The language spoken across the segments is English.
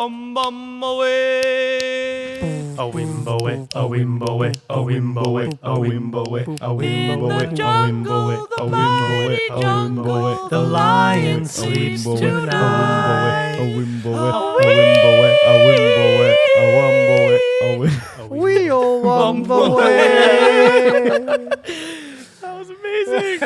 bum away. A wimbo way, a wimbo way, a wimbo way, a wimbo way, a wimbo way, In the jungle, the mighty jungle, the lion sleeps tonight. A wimbo way, a wimbo way, a wimbo way, a wumbo way, a wimbo. We all wumbo way. That was amazing.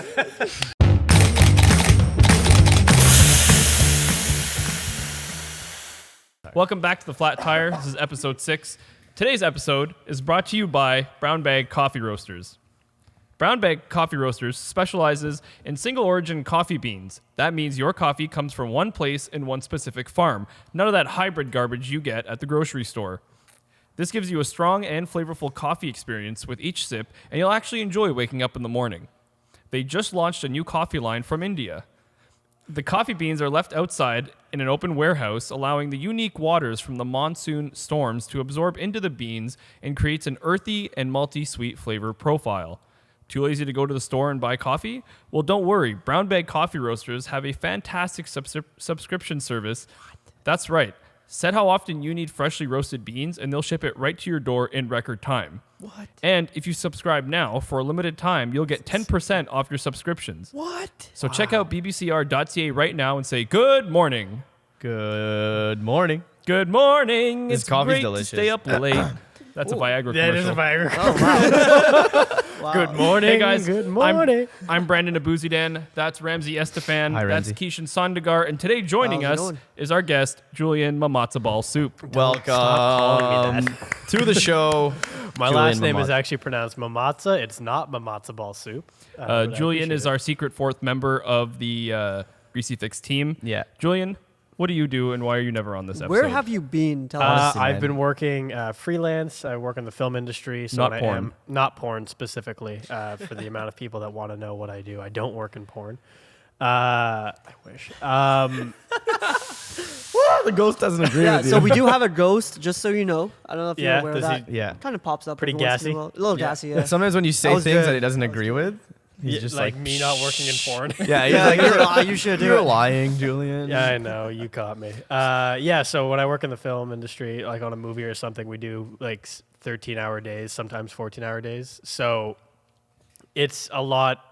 Welcome back to the Flat Tire. This is episode 6. Today's episode is brought to you by Brown Bag Coffee Roasters. Brown Bag Coffee Roasters specializes in single origin coffee beans. That means your coffee comes from one place in one specific farm. None of that hybrid garbage you get at the grocery store. This gives you a strong and flavorful coffee experience with each sip, and you'll actually enjoy waking up in the morning. They just launched a new coffee line from India. The coffee beans are left outside in an open warehouse, allowing the unique waters from the monsoon storms to absorb into the beans and creates an earthy and malty sweet flavor profile. Too lazy to go to the store and buy coffee? Well, don't worry. Brown Bag Coffee Roasters have a fantastic subscription service. That's right. Set how often you need freshly roasted beans, and they'll ship it right to your door in record time. What? And if you subscribe now, for a limited time, you'll get 10% off your subscriptions. What? So check out bbcr.ca right now and say, good morning. Good morning. Good morning. This It's coffee's great delicious. to stay up late. That's a Viagra That commercial. is a Viagra. Oh, wow. Good morning. Hey guys, Good morning. I'm Brandon Abuzidan. That's Ramsey Estefan. Hi, That's Ramsey. Keishan Sondegar. And today joining How's it us going? is our guest, Julian Mamatza Ball Soup. Welcome calling me to the show. My Julian last name Mamatza. is actually pronounced Mamatza. It's not Mamatza ball soup. But I Julian is appreciate our secret fourth member of the Greasy Fix team. Yeah. Julian, what do you do and why are you never on this episode? Where have you been? Tell it. us. I've man. been working freelance. I work in the film industry. So Not when porn. I am not porn specifically for the amount of people that want to know what I do. I don't work in porn. I wish. The ghost doesn't agree Yeah, with you. so we do have a ghost, just so you know. I don't know if you're Yeah, aware of does that. he- yeah. Kind of pops up. Pretty every once in a gassy? while. A little gassy, yeah. Sometimes when you That say was things good. that he doesn't agree with, he's Yeah, just like like me not working in porn. Yeah, he's Yeah, like, you're lying, you should do you're it. lying, Julian. Yeah, I know. You caught me. Yeah, so when I work in the film industry, like on a movie or something, we do like 13-hour days, sometimes 14-hour days. So it's a lot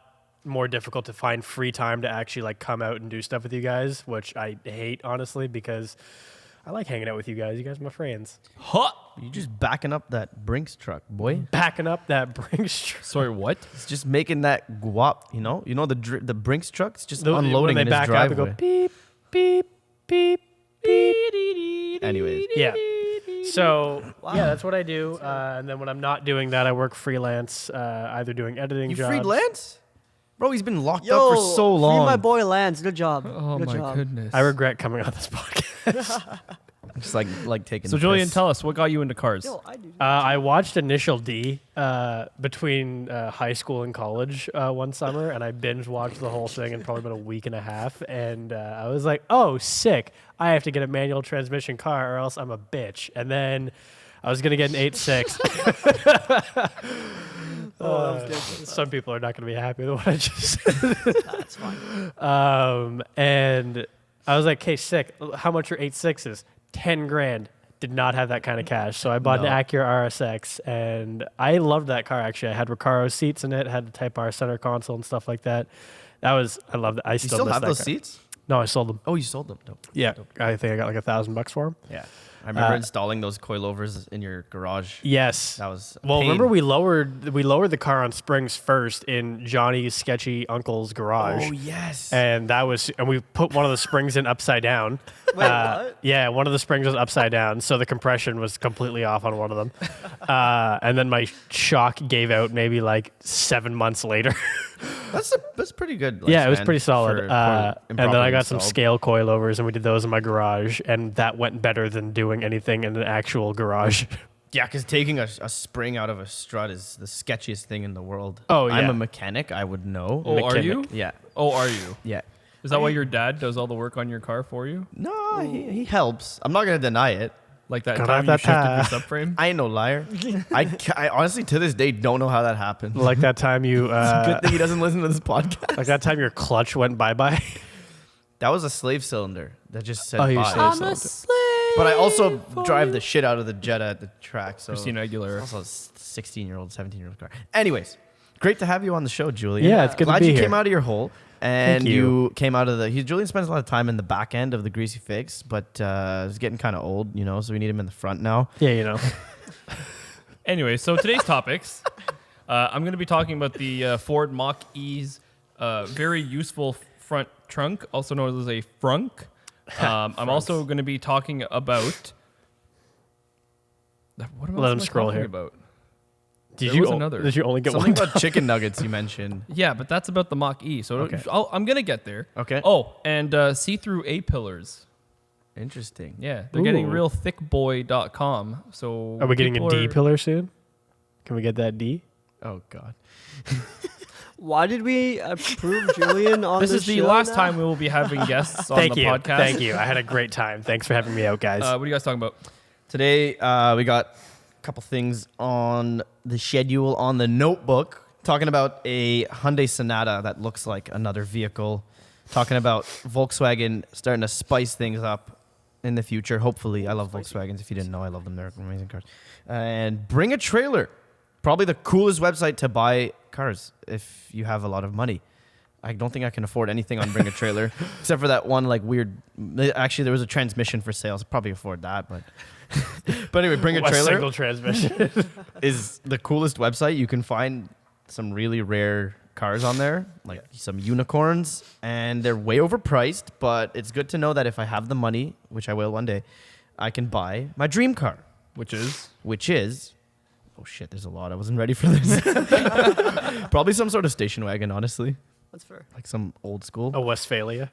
more difficult to find free time to actually like come out and do stuff with you guys, which I hate, honestly, because I like hanging out with you guys. You guys are my friends. Huh? You just backing up that Brinks truck, boy. Backing up that Brinks truck. Sorry, what? It's just making that guap, you know? You know the Brinks truck? It's just When unloading they in his back up and driveway. go beep, beep, beep, beep. Anyways. Yeah. So Wow. yeah, that's what I do. And then when I'm not doing that, I work freelance, either doing editing You jobs. freed Lance? Bro, he's been locked Yo, up for so long. Free my boy Lance. Good job. Oh Good my job. goodness. I regret coming on this podcast. Just like taking So the Julian, piss. tell us, what got you into cars? Yo, I do. I watched Initial D between high school and college one summer, and I binge watched the whole thing in probably about a week and a half. And I was like, "Oh, sick! I have to get a manual transmission car, or else I'm a bitch." And then I was gonna get an 8.6. Some people are not gonna be happy with what I just said. That's fine. And I was like, "Okay, sick. How much are 8.6s? 10 grand." Did not have that kind of cash, so I bought No. an Acura RSX, and I loved that car. Actually, I had Recaro seats in it, had the Type R center console and stuff like that. I loved it. I You still still miss have that those car. seats? No, I sold them. Oh, you sold them. Dope. Yeah, I think I got like $1,000 for them. Yeah. I remember installing those coilovers in your garage. Yes. That was a Well, pain. remember we lowered the car on springs first in Johnny's sketchy uncle's garage. Oh, yes. And we put one of the springs in upside down. Wait, what? Yeah, one of the springs was upside down, so the compression was completely off on one of them. And then my shock gave out maybe like 7 months later. That's pretty good. Yeah, it was lifespan pretty solid. for And then I got some installed. scale coilovers, and we did those in my garage, and that went better than doing anything in an actual garage. Yeah, because taking a spring out of a strut is the sketchiest thing in the world. Oh, I'm yeah. a mechanic. I would know. Oh, are mechanic. you? Yeah. Oh, are you? Yeah. Is that why your dad does all the work on your car for you? No, he helps. I'm not going to deny it. Like that Got time out you that shifted your subframe? I ain't no liar. I honestly, to this day, don't know how that happened. Like that time you, Good thing he doesn't listen to this podcast. like that time your clutch went bye-bye. That was a slave cylinder that just said Oh, your bye. slave I'm a slave But I also drive the shit out of the Jetta at the track. So Christina Aguilera. also a 16-year-old, 17-year-old car. Anyways, great to have you on the show, Julian. Yeah, it's good to Glad be you here. came out of your hole. And Thank you. came out of the. Julian spends a lot of time in the back end of the greasy figs, but he's getting kind of old, so we need him in the front now. Yeah, Anyway, so today's topics, I'm going to be talking about the Ford Mach-E's very useful front trunk, also known as a frunk. I'm also going to be talking about... What am Let I him scroll talking here. about? Did There you was another. Did you only get Something one? about chicken nuggets you mentioned. Yeah, but that's about the Mach-E, so Okay. I'm going to get there. Okay. Oh, and see-through A-pillars. Interesting. Yeah, they're getting Ooh. realthickboy.com. So Are we getting a people D are- pillar soon? Can we get that D? Oh God. Why did we approve Julian on This this is the show last now? time we will be having guests on Thank the you. podcast. Thank you. I had a great time. Thanks for having me out, guys. What are you guys talking about? Today we got a couple things on the schedule on the notebook. Talking about a Hyundai Sonata that looks like another vehicle. Talking about Volkswagen starting to spice things up in the future. Hopefully, I love Volkswagens. If you didn't know, I love them. They're amazing cars. And bring a trailer. Probably the coolest website to buy cars if you have a lot of money. I don't think I can afford anything on Bring a Trailer except for that one like weird. Actually, there was a transmission for sale. So I'll probably afford that, but but anyway, Bring a What Trailer single transmission? is the coolest website. You can find some really rare cars on there, like some unicorns, and they're way overpriced. But it's good to know that if I have the money, which I will one day, I can buy my dream car, Which is oh shit, there's a lot. I wasn't ready for this. Probably some sort of station wagon, honestly, That's fair. like some old school. A Westphalia.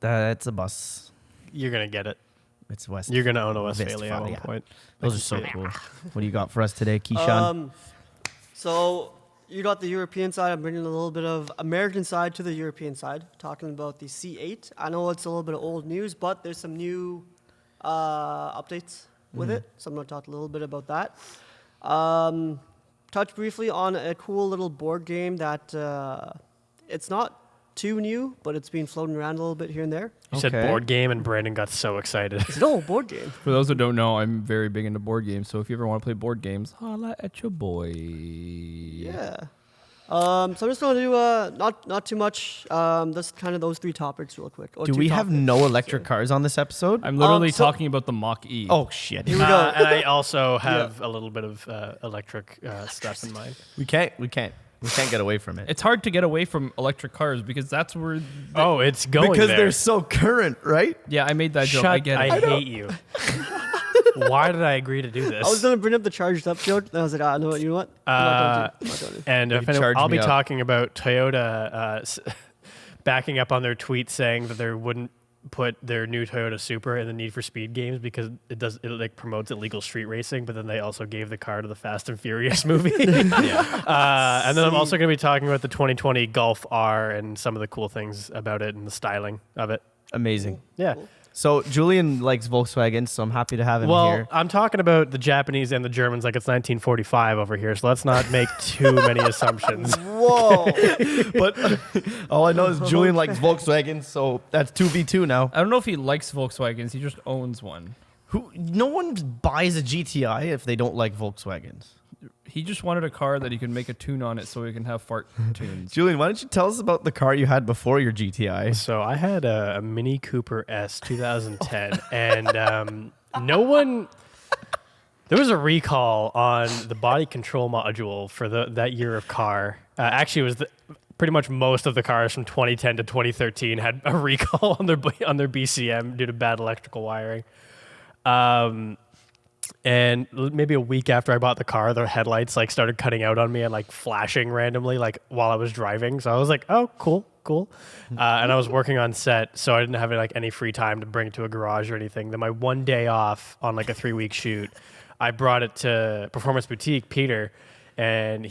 That's a bus. You're gonna get it. It's West. You're gonna own a Westphalia at one Westphalia. point. Those are so cool. What do you got for us today, Keyshawn? So you got the European side. I'm bringing a little bit of American side to the European side, talking about the C8. I know it's a little bit of old news, but there's some new updates with it. So I'm going to talk a little bit about that. Touch briefly on a cool little board game that it's not too new, but it's been floating around a little bit here and there. You said Okay. board game, and Brandon got so excited. It's an old board game. for those who don't know, I'm very big into board games. So if you ever want to play board games, holla at your boy. Yeah. So I'm just going to do not too much. Just kind of those three topics real quick. Or Do two we have topics. no electric cars on this episode? I'm literally so- talking about the Mach-E. Oh shit. Here we go. And I also have a little bit of electric stuff in mind. We can't get away from it. It's hard to get away from electric cars because that's where. Oh, it's going because there. they're so current, right? Yeah, I made that joke. Shut, I get it. I hate you. Why did I agree to do this? I was going to bring up the charged up joke, and I was like, no, you know what? I'm not going to. And if Maybe charge I'll me be up. talking about Toyota backing up on their tweet saying that they wouldn't put their new Toyota Supra in the Need for Speed games because it like promotes illegal street racing, but then they also gave the car to the Fast and Furious movie. And then I'm also going to be talking about the 2020 Golf R and some of the cool things about it and the styling of it. Amazing. Yeah. So Julian likes Volkswagen, so I'm happy to have him Well, here. I'm talking about the Japanese and the Germans like it's 1945 over here, so let's not make too many assumptions. Whoa. But all I know is Julian likes Volkswagen, so that's 2v2 now. I don't know if he likes Volkswagens. He just owns one. No one buys a GTI if they don't like Volkswagens. He just wanted a car that he could make a tune on it so he can have fart tunes. Julian, why don't you tell us about the car you had before your GTI? So I had a Mini Cooper S 2010, and no one. There was a recall on the body control module for that year of car. Actually, it was pretty much most of the cars from 2010 to 2013 had a recall on their BCM due to bad electrical wiring. And maybe a week after I bought the car, the headlights like started cutting out on me and like flashing randomly like while I was driving. So I was like, oh, cool. And I was working on set, so I didn't have like any free time to bring it to a garage or anything. Then my one day off on like a 3-week shoot, I brought it to Performance Boutique, Peter, and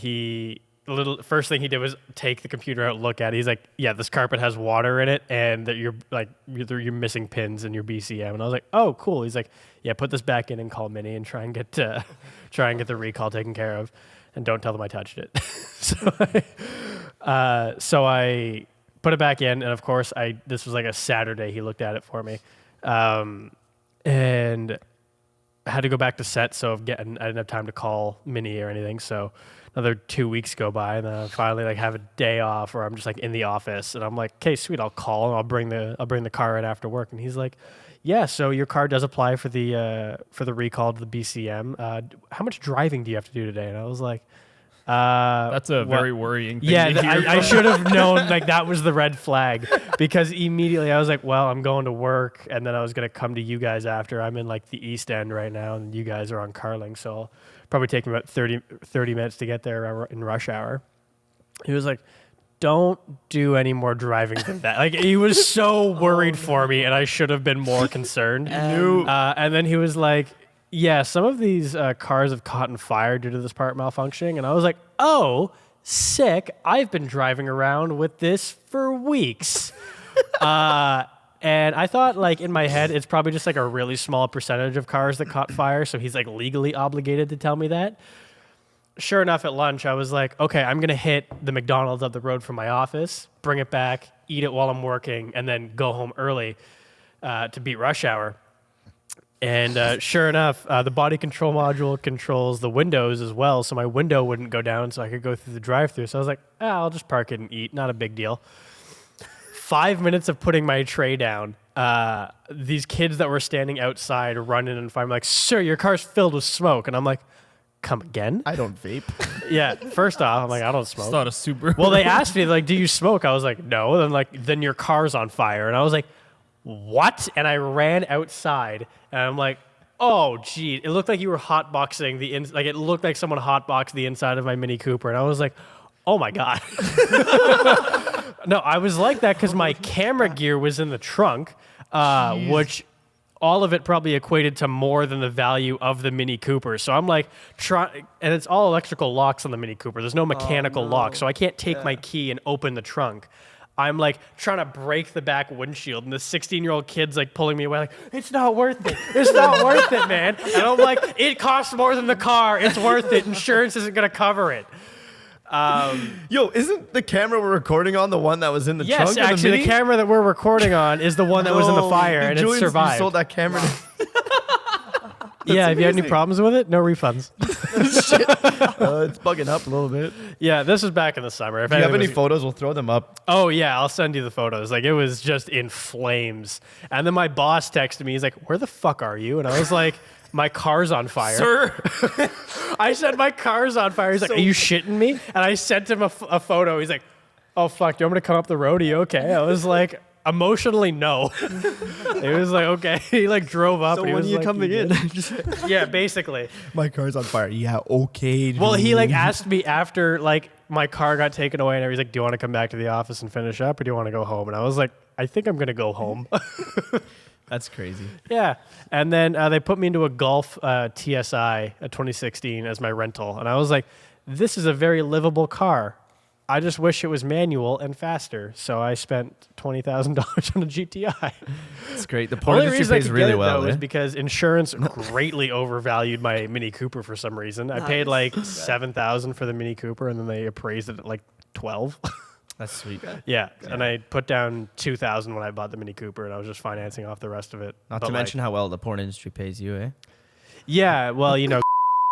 first thing he did was take the computer out, look at it. He's like, yeah, this carpet has water in it, and that you're you're missing pins in your BCM. And I was like, oh, cool. He's like, yeah, put this back in and call Minnie and try and get the recall taken care of, and don't tell them I touched it. So I put it back in, and of course this was like a Saturday. He looked at it for me, and I had to go back to set, so I didn't have time to call Minnie or anything. So another 2 weeks go by, and then I finally like have a day off where I'm just like in the office, and I'm like, okay, sweet, I'll call and I'll bring the car right after work. And he's like, yeah, so your car does apply for the recall to the BCM. How much driving do you have to do today? And I was like, That's a very worrying thing. yeah, to hear I from. should have known like that was the red flag, because immediately I was like, well, I'm going to work, and then I was going to come to you guys after. I'm in like the East End right now, and you guys are on Carling, so I'll probably take me about 30 minutes to get there in rush hour. He was like, don't do any more driving than that. Like, he was so worried for me, and I should have been more concerned. And then he was like, yeah, some of these cars have caught on fire due to this part malfunctioning. And I was like, oh, sick. I've been driving around with this for weeks. And I thought, like, in my head, it's probably just like a really small percentage of cars that caught fire. So he's like legally obligated to tell me that. Sure enough, at lunch, I was like, okay, I'm going to hit the McDonald's up the road from my office, bring it back, eat it while I'm working, and then go home early to beat rush hour. And sure enough, the body control module controls the windows as well, so my window wouldn't go down so I could go through the drive-thru. So I was like, I'll just park it and eat, not a big deal. 5 minutes of putting my tray down, these kids that were standing outside run in and find me like, sir, your car's filled with smoke. And I'm like, come again? I don't vape. Yeah, first off, I'm like, I don't smoke. It's not a super. Well, they asked me, like, do you smoke? I was like, no. Then your car's on fire. And I was like, what? And I ran outside, and I'm like, oh, gee. It looked like you were hotboxing like it looked like someone hotboxed the inside of my Mini Cooper. And I was like, oh my God. No, I was like that because my camera gear was in the trunk, which all of it probably equated to more than the value of the Mini Cooper. So I'm like, and it's all electrical locks on the Mini Cooper. There's no mechanical lock, so I can't take my key and open the trunk. I'm like trying to break the back windshield, and the 16-year-old kid's like pulling me away, like, it's not worth it. It's not worth it, man. And I'm like, it costs more than the car. It's worth it. Insurance isn't going to cover it. Yo, isn't the camera we're recording on the one that was in the trunk Yes, of the actually, Mini? the camera that we're recording on is the one that was in the fire, and it Julian, survived. You sold that camera to Yeah, have you had any amazing. problems with it? No refunds. it's bugging up a little bit. Yeah, this was back in the summer. If you have any photos, we'll throw them up. Oh, yeah, I'll send you the photos. Like, it was just in flames. And then my boss texted me. He's like, where the fuck are you? And I was like, my car's on fire. Sir. I said, my car's on fire. He's like, are you shitting me? And I sent him a photo. He's like, oh, fuck, do you want me to come up the road? Are you okay? I was like, emotionally, no. It was like, okay. He like drove up. So and he when was are you like, coming "You in? good?" Yeah, basically. My car's on fire. Yeah, okay. Well, he like asked me after like my car got taken away, and he's like, do you want to come back to the office and finish up, or do you want to go home? And I was like, I think I'm going to go home. That's crazy. Yeah. And then they put me into a Golf TSI 2016 as my rental. And I was like, this is a very livable car. I just wish it was manual and faster. So I spent $20,000 on a GTI. It's great. The The porn only industry reason I pays could really get it, well. though, is eh? because insurance greatly overvalued my Mini Cooper for some reason. I paid like $7,000 for the Mini Cooper, and then they appraised it at like $12,000. That's sweet. Yeah, and I put down $2,000 when I bought the Mini Cooper, and I was just financing off the rest of it. Not But, to like, mention how well the porn industry pays you, eh? yeah, well, you know,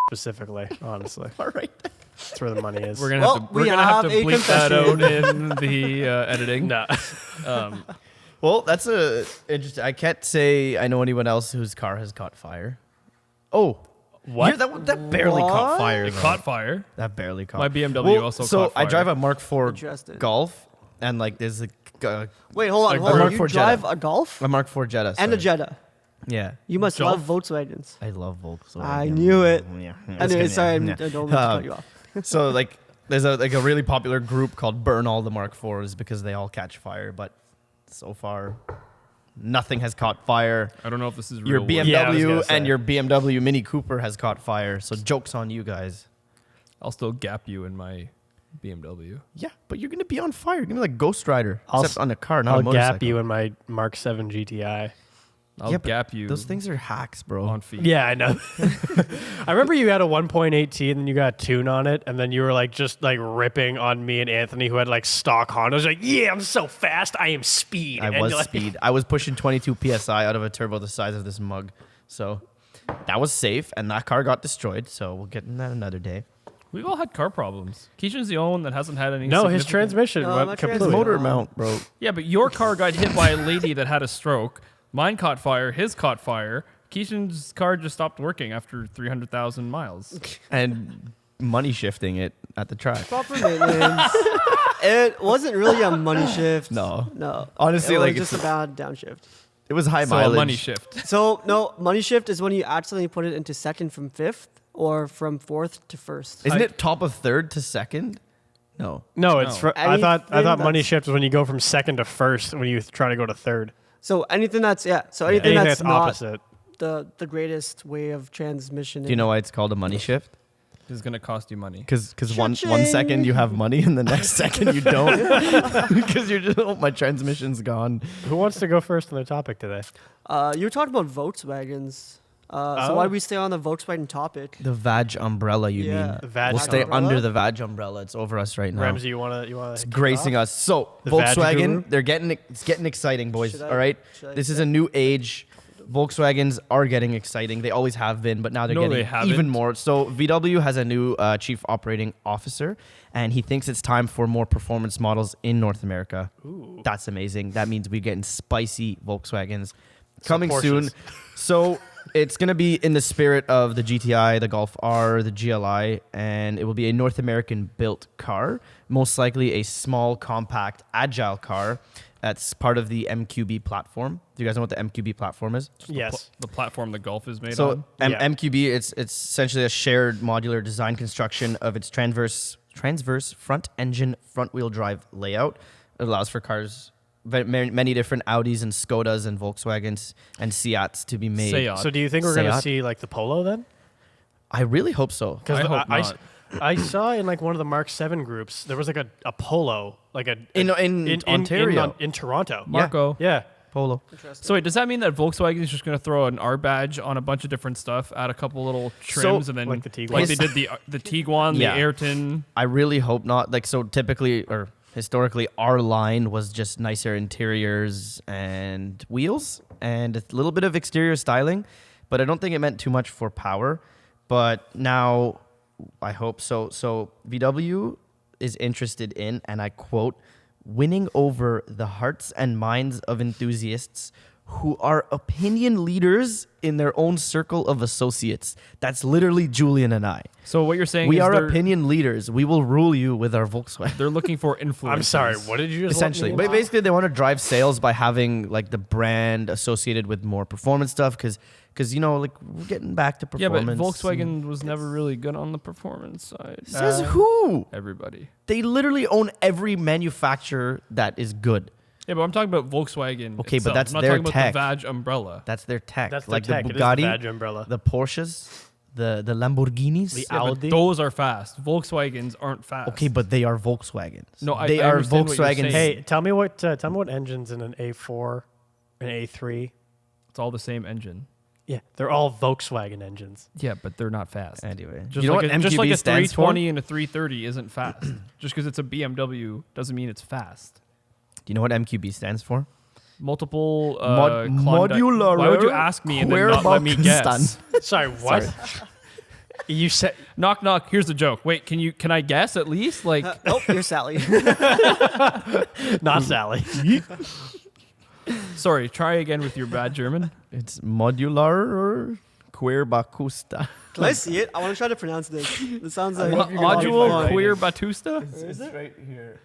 specifically, honestly, All right. that's where the money is. We're gonna Well, have to we have to have a bleep that out confession. in the editing. no. Well, that's a interesting. I can't say I know anyone else whose car has caught fire. Oh, What? yeah, that barely caught What? fire. It though. caught fire. That barely caught. My BMW also so caught fire. I drive a Mark IV Interesting. Golf, and like there's Wait, hold on, Like hold the on. Mark You IV drive Jetta. a Golf a Mark IV Jetta and a sorry. Jetta. Yeah, You must Golf? love Volkswagens. I love Volkswagen. I knew it. Yeah. Anyway, sorry, I Yeah. don't mean to cut you off. So like there's a really popular group called Burn All the Mark IVs because they all catch fire, but so far nothing has caught fire. I don't know if this is Your real. Yeah, I was BMW gonna say. and your BMW Mini Cooper has caught fire. So joke's on you guys. I'll still gap you in my BMW. Yeah, but you're gonna be on fire. You're gonna be like Ghost Rider, I'll except on a car, not a I'll motorcycle. gap you in my Mark 7 GTI. I'll but gap you Those things are hacks, bro. on feet. Yeah, I know. I remember you had a 1.8T and then you got a tune on it, and then you were like just like ripping on me and Anthony, who had like stock Hondas. Like, yeah, I'm so fast. I am speed. I And was like, speed. I was pushing 22 psi out of a turbo the size of this mug. So that was safe, and that car got destroyed. So we'll get in that another day. We've all had car problems. Keishan's the only one that hasn't had any. No, his significant- transmission No, went my completely. transmission- Motor mount, bro. Yeah, but your car got hit by a lady that had a stroke. Mine caught fire. His caught fire. Keishan's car just stopped working after 300,000 miles. And money shifting it at the track. Proper maintenance. It wasn't really a money shift. No. No. Honestly, it like, was just a it's- bad downshift. It was high So mileage. a money shift. So no, money shift is when you accidentally put it into second from fifth or from fourth to first. Isn't it top of third to second? No. No, it's. No. I thought Anything money that's- shift was when you go from second to first when you try to go to third. So anything that's anything, Anything that's that's not opposite. the greatest way of transmission. Do you know why it's called a money shift? This is going to cost you money. Because one Cha-ching. second you have money and the next second you don't. Because you're just, oh, my transmission's gone. Who wants to go first on the topic today? You were talking about Volkswagens. So Oh. why do we stay on the Volkswagen topic? The Vag umbrella, you Yeah. mean? The Vag We'll stay umbrella? under the Vag umbrella. It's over us right now. Ramsey, you wanna It's gracing us. So The Vag guru? Volkswagen, it's getting exciting, boys. Should I- all right, should I this is say- a new age. Volkswagens are getting exciting. They always have been, but now they're No, they getting haven't. even more. So VW has a new chief operating officer, and he thinks it's time for more performance models in North America. Ooh. That's amazing. That means we're getting spicy Volkswagens coming Porsches. soon. So it's going to be in the spirit of the GTI, the Golf R, the GLI, and it will be a North American built car, most likely a small, compact, agile car. That's part of the MQB platform. Do you guys know what the MQB platform is? Yes. The platform the Golf is made So on. Yeah. MQB, it's essentially a shared modular design construction of its transverse front engine, front wheel drive layout. It allows for cars, many different Audis and Skodas and Volkswagens and Seats to be made. Seat. So do you think we're gonna Seat. see like the Polo then? I really hope so. Because I hope not. I saw in like one of the Mark 7 groups there was like a Polo, like In Ontario. in Toronto. Marco. Yeah. Polo. So wait, does that mean that Volkswagen is just going to throw an R badge on a bunch of different stuff, add a couple little trims, and then like the Tiguan. like they did the Tiguan, Yeah. the Ayrton? I really hope not. Like, so typically or historically, our line was just nicer interiors and wheels and a little bit of exterior styling, but I don't think it meant too much for power. But now I hope so. So VW is interested in, and I quote, winning over the hearts and minds of enthusiasts who are opinion leaders in their own circle of associates. That's literally Julian and I. So what you're saying We is are they're, opinion leaders. We will rule you with our Volkswagen. they're looking for influence. I'm sorry. What did you just Essentially, but basically, they want to drive sales by having like the brand associated with more performance stuff, because you know, like we're getting back to Yeah, performance. but Volkswagen was never really good on the performance side. Says who? Everybody. They literally own every manufacturer that is good. Yeah, but I'm talking about Volkswagen. Okay, but itself. that's I'm not their talking tech. about the Vag umbrella. That's their tech. That's like the tech. the It is the Bugatti, badge umbrella. the Porsches, the Lamborghinis. The Yeah, but Audi. those are fast. Volkswagens aren't fast. Okay, but they are Volkswagens. No, they I are understand what you're Volkswagens. saying. Hey, tell me what engines in an A4, an A3. It's all the same engine. Yeah, they're all Volkswagen engines. Yeah, but they're not fast. Anyway, Just you know like what a, just MQB like a stands for? 320 and a 330 isn't fast. Just because it's a BMW doesn't mean it's fast. Do you know what MQB stands for? Multiple Modular. Klondike- Why would you ask me and then not let me guess? Sorry, what? You said Knock knock. Here's the joke. Wait, can I guess at least? Like, Nope, you're Sally. not Sally. sorry. Try again with your bad German. It's modular or queer bacusta. Can I see it? I want to try to pronounce this. This sounds like Module fine. queer Batusta. Is it? right here.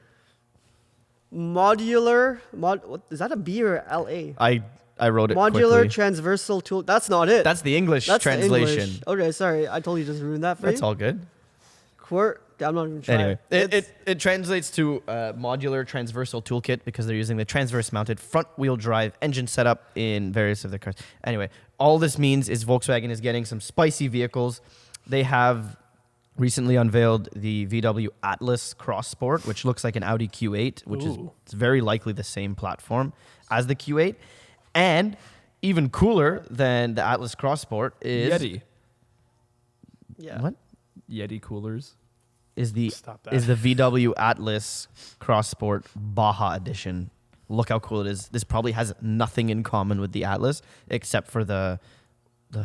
Modular. What, is that a B or L-A? I wrote it Modular quickly. transversal tool. That's not it. That's the English That's the translation. English. Okay, sorry. I totally just ruined that for That's you. all good. I'm not even trying. Anyway, It's- it translates to modular transversal toolkit because they're using the transverse mounted front wheel drive engine setup in various of their cars. Anyway, all this means is Volkswagen is getting some spicy vehicles. They have recently unveiled the VW Atlas Cross Sport, which looks like an Audi Q8, which is Ooh. it's very likely the same platform as the Q8. And even cooler than the Atlas Cross Sport is Yeti. Yeah. What Yeti coolers. is the Stop that. is the VW Atlas Cross Sport Baja Edition? Look how cool it is. This probably has nothing in common with the Atlas except for the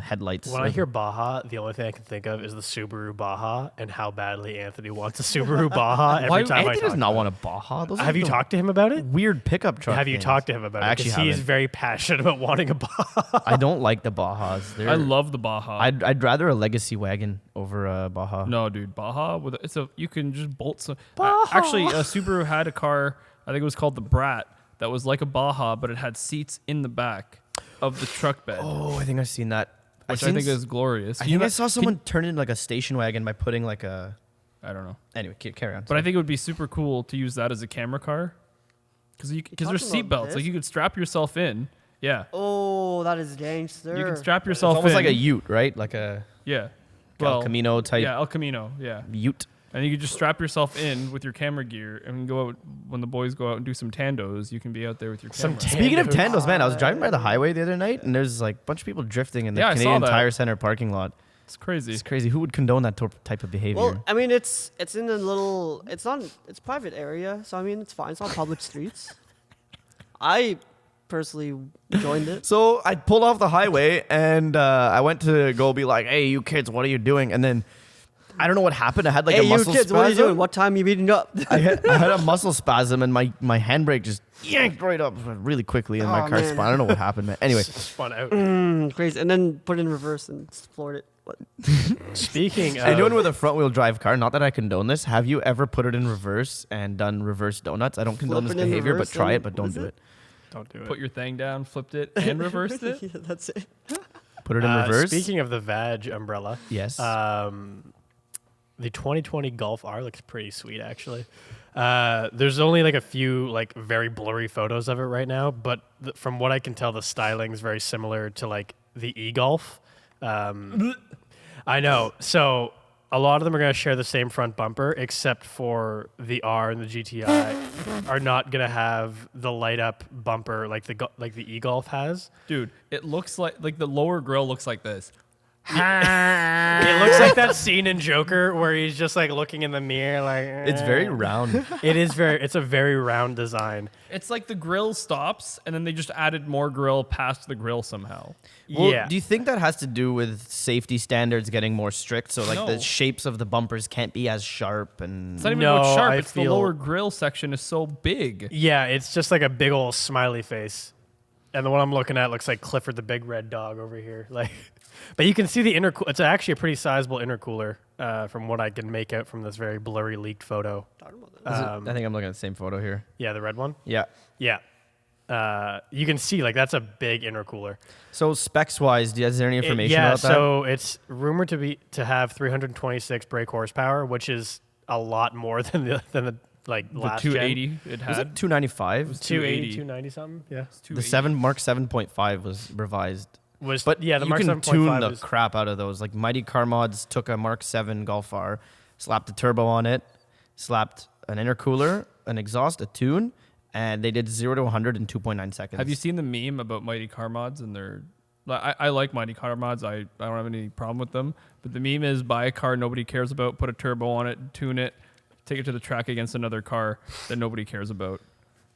headlights. When I hear Baja, the only thing I can think of is the Subaru Baja and how badly Anthony wants a Subaru Baja every Why- time I Anthony talk does not about want it. a Baja. Those are Have you the talked to him about it? Weird pickup truck. Have you things. talked to him about I it? actually Because he's haven't. very passionate about wanting a Baja. I don't like the Bajas. I love the Baja. I'd rather a legacy wagon over a Baja. No, dude, Baja with you can just bolt some. Baja. Actually, Subaru had a car. I think it was called the Brat that was like a Baja, but it had seats in the back of the truck bed, Oh, I think I've seen that. which I think is glorious. I Can you think I ima- saw someone turn it into like a station wagon by putting like a. I don't know, Anyway, carry on. but I think it would be super cool to use that as a camera car because there's talking seat about belts. Like this? you could strap yourself in. Yeah, Oh, that is gangster. you can strap it's yourself almost in. like a Ute, right? Like a Yeah, El Camino type Yeah, El Camino. Yeah. Ute. And you could just strap yourself in with your camera gear and go out when the boys go out and do some tandos. You can be out there with your Some camera. Speaking of Tandos. tandos, man, I was driving by the highway the other night and there's like a bunch of people drifting in the Yeah, I saw Canadian that. Tire Center parking lot. It's crazy. It's crazy. Who would condone that type of behavior? Well, I mean, it's in a little. It's private area, so I mean, it's fine. It's on public streets. I personally joined it. So I pulled off the highway and I went to go be like, "Hey, you kids, what are you doing?" And then I don't know what happened. I had like Hey, a you muscle kids, spasm. what are you doing? What time you meeting up? I had a muscle spasm and my handbrake just yanked right up really quickly and my Oh, car man. spun. I don't know what happened, man. Anyway, Spun out. Crazy. And then put it in reverse and floored it. What? Speaking of, anyone with a front wheel drive car, not that I condone this, have you ever put it in reverse and done reverse donuts? I don't condone this Flip it in behavior, but reverse try it, and but what don't is do it? it. don't do it. Put your thing down, flipped it, and reversed it. Yeah, that's it. Put it in reverse. Speaking of the Vag umbrella, yes. the 2020 Golf R looks pretty sweet, actually. There's only like a few like very blurry photos of it right now, but from what I can tell, the styling is very similar to like the e-Golf. I know. So a lot of them are going to share the same front bumper, except for the R and the GTI are not going to have the light up bumper like the e-Golf has. Dude, it looks like the lower grill looks like this. It looks like that scene in Joker where he's just like looking in the mirror, like it's very round. It's a very round design. It's like the grill stops, and then they just added more grill past the grill somehow. Well, Yeah. do you think that has to do with safety standards getting more strict? So like No. the shapes of the bumpers can't be as sharp and It's not even No, about sharp. I It's the feel- lower grill section is so big. Yeah, it's just like a big old smiley face. And the one I'm looking at looks like Clifford the Big Red Dog over here. Like, but you can see the it's actually a pretty sizable intercooler from what I can make out from this very blurry leaked photo. I think I'm looking at the same photo here. Yeah, the red one. Yeah. Yeah. You can see like that's a big intercooler. So specs wise, is there any information yeah, about that? so it's rumored to have 326 brake horsepower, which is a lot more than the like The last 280 it Was had. it 295? 280. 290 something. Yeah. The 7 Mark 7.5 was revised. But yeah, the you Mark can 7.5 tune the is crap out of those. Like Mighty Car Mods took a Mark 7 Golf R, slapped a turbo on it, slapped an intercooler, an exhaust, a tune, and they did 0 to 100 in 2.9 seconds. Have you seen the meme about Mighty Car Mods and their? I like Mighty Car Mods. I don't have any problem with them. But the meme is buy a car nobody cares about, put a turbo on it, tune it, take it to the track against another car that nobody cares about.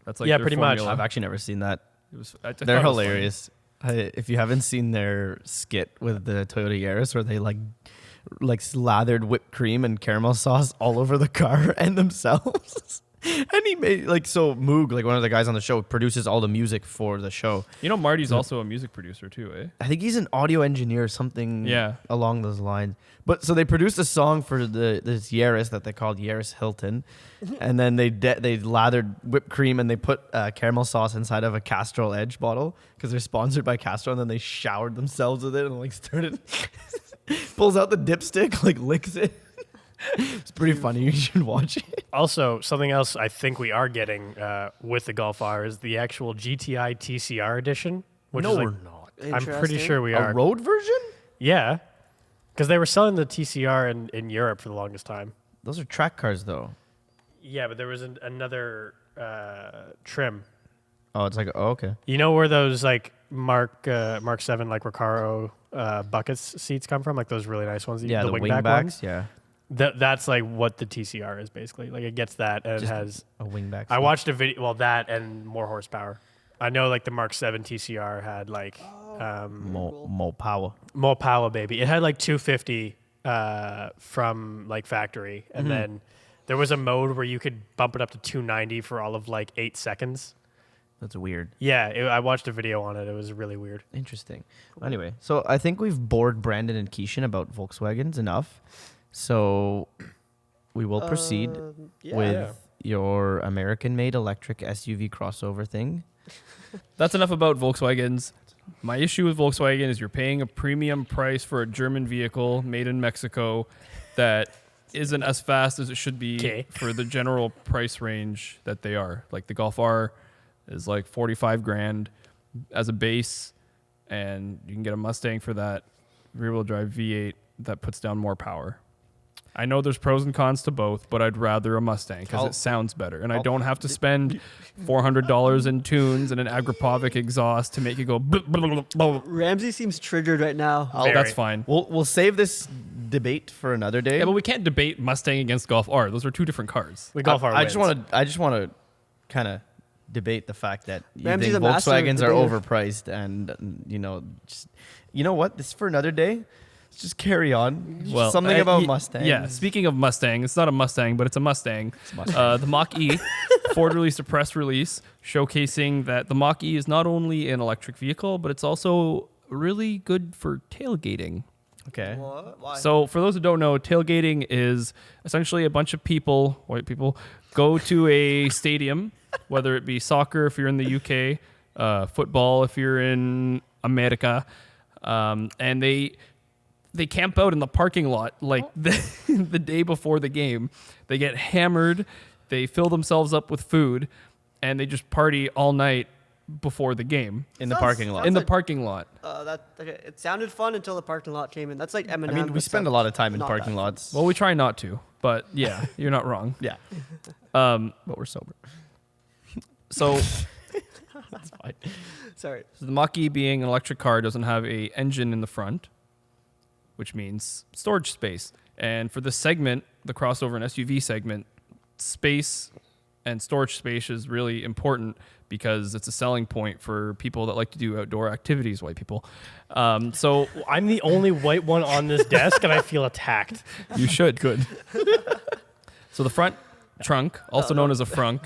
That's like Yeah, their pretty much. formula. I've actually never seen that. It was, I thought They're it was funny. hilarious. If you haven't seen their skit with the Toyota Yaris where they like slathered whipped cream and caramel sauce all over the car and themselves. And he made Moog, like one of the guys on the show, produces all the music for the show. You know, Marty's also a music producer too, eh? I think he's an audio engineer or something along those lines. But so they produced a song for this Yaris that they called Yaris Hilton. And then they lathered whipped cream and they put caramel sauce inside of a Castrol Edge bottle because they're sponsored by Castrol. And then they showered themselves with it and like started, pulls out the dipstick, like licks it. It's pretty funny. You should watch it. Also, something else I think we are getting with the Golf R is the actual GTI TCR edition. Which is like, not. I'm pretty Interesting. sure we are. A road version? Yeah. Because they were selling the TCR in Europe for the longest time. Those are track cars, though. Yeah, but there was another trim. Oh, it's like, oh, okay. You know where those like Mark 7 like Recaro buckets seats come from, like those really nice ones. Yeah, the wingback wingbacks. ones. Yeah, That's like what the TCR is basically. Like it gets that and Just it has. a wingback. I watched a video. Well, that and more horsepower. I know like the Mark 7 TCR had like more power. more power, baby. It had like 250 from like factory, and then there was a mode where you could bump it up to 290 for all of like 8 seconds. That's weird. Yeah, I watched a video on it. It was really weird. Interesting. Anyway, so I think we've bored Brandon and Keishan about Volkswagens enough. So we will proceed with your American-made electric SUV crossover thing. That's enough about Volkswagens. My issue with Volkswagen is you're paying a premium price for a German vehicle made in Mexico that isn't as fast as it should be 'Kay. for the general price range that they are. Like the Golf R is like 45 grand as a base, and you can get a Mustang for that rear-wheel drive V8 that puts down more power. I know there's pros and cons to both, but I'd rather a Mustang because it sounds better, and I don't have to spend $400 in tunes and an Agrapovic exhaust to make it go. Ramsey seems triggered right now. Oh, that's fine. We'll save this debate for another day. Yeah, but we can't debate Mustang against Golf R. Those are two different cars. We Golf R I wins. just want to kind of debate the fact that you Ramsey's think a master Volkswagens are debater. overpriced, and you know what? This is for another day. Let's just carry on. Something about Mustang. Yeah, speaking of Mustang, it's not a Mustang, but it's a Mustang. The Mach-E, Ford released a press release showcasing that the Mach-E is not only an electric vehicle, but it's also really good for tailgating. Okay. What? Why? So for those who don't know, tailgating is essentially a bunch of people, white people, go to a stadium, whether it be soccer if you're in the UK, football if you're in America, and they camp out in the parking lot like the day before the game. They get hammered, they fill themselves up with food, and they just party all night before the game In the Sounds- parking lot. sounds in the like- parking lot. It sounded fun until the parking lot came in. That's like Eminem. I mean, we spend a lot of time in parking lots. Well, we try not to, but yeah, you're not wrong. yeah, Um, but we're sober. so That's fine. Sorry. So the Mach-E, being an electric car, doesn't have a engine in the front, which means storage space. And for this segment, the crossover and SUV segment, space and storage space is really important because it's a selling point for people that like to do outdoor activities, white people. So I'm the only white one on this desk, and I feel attacked. you should. Good. So the front trunk, also known as a frunk,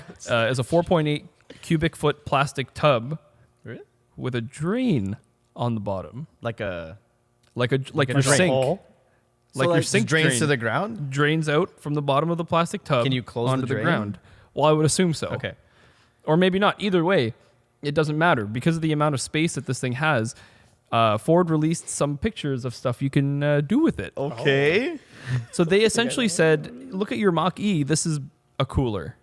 is a 4.8 cubic foot plastic tub Really? with a drain on the bottom. Like a Like your Like sink. hole. Like So, your like, sink drains drain to the ground. drains out from the bottom of the plastic tub. Can you close onto the the drain? ground? Well, I would assume so. Okay. Or maybe not. Either way, it doesn't matter because of the amount of space that this thing has. Ford released some pictures of stuff you can do with it. Okay. So they essentially said, "Look at your Mach-E. This is a cooler."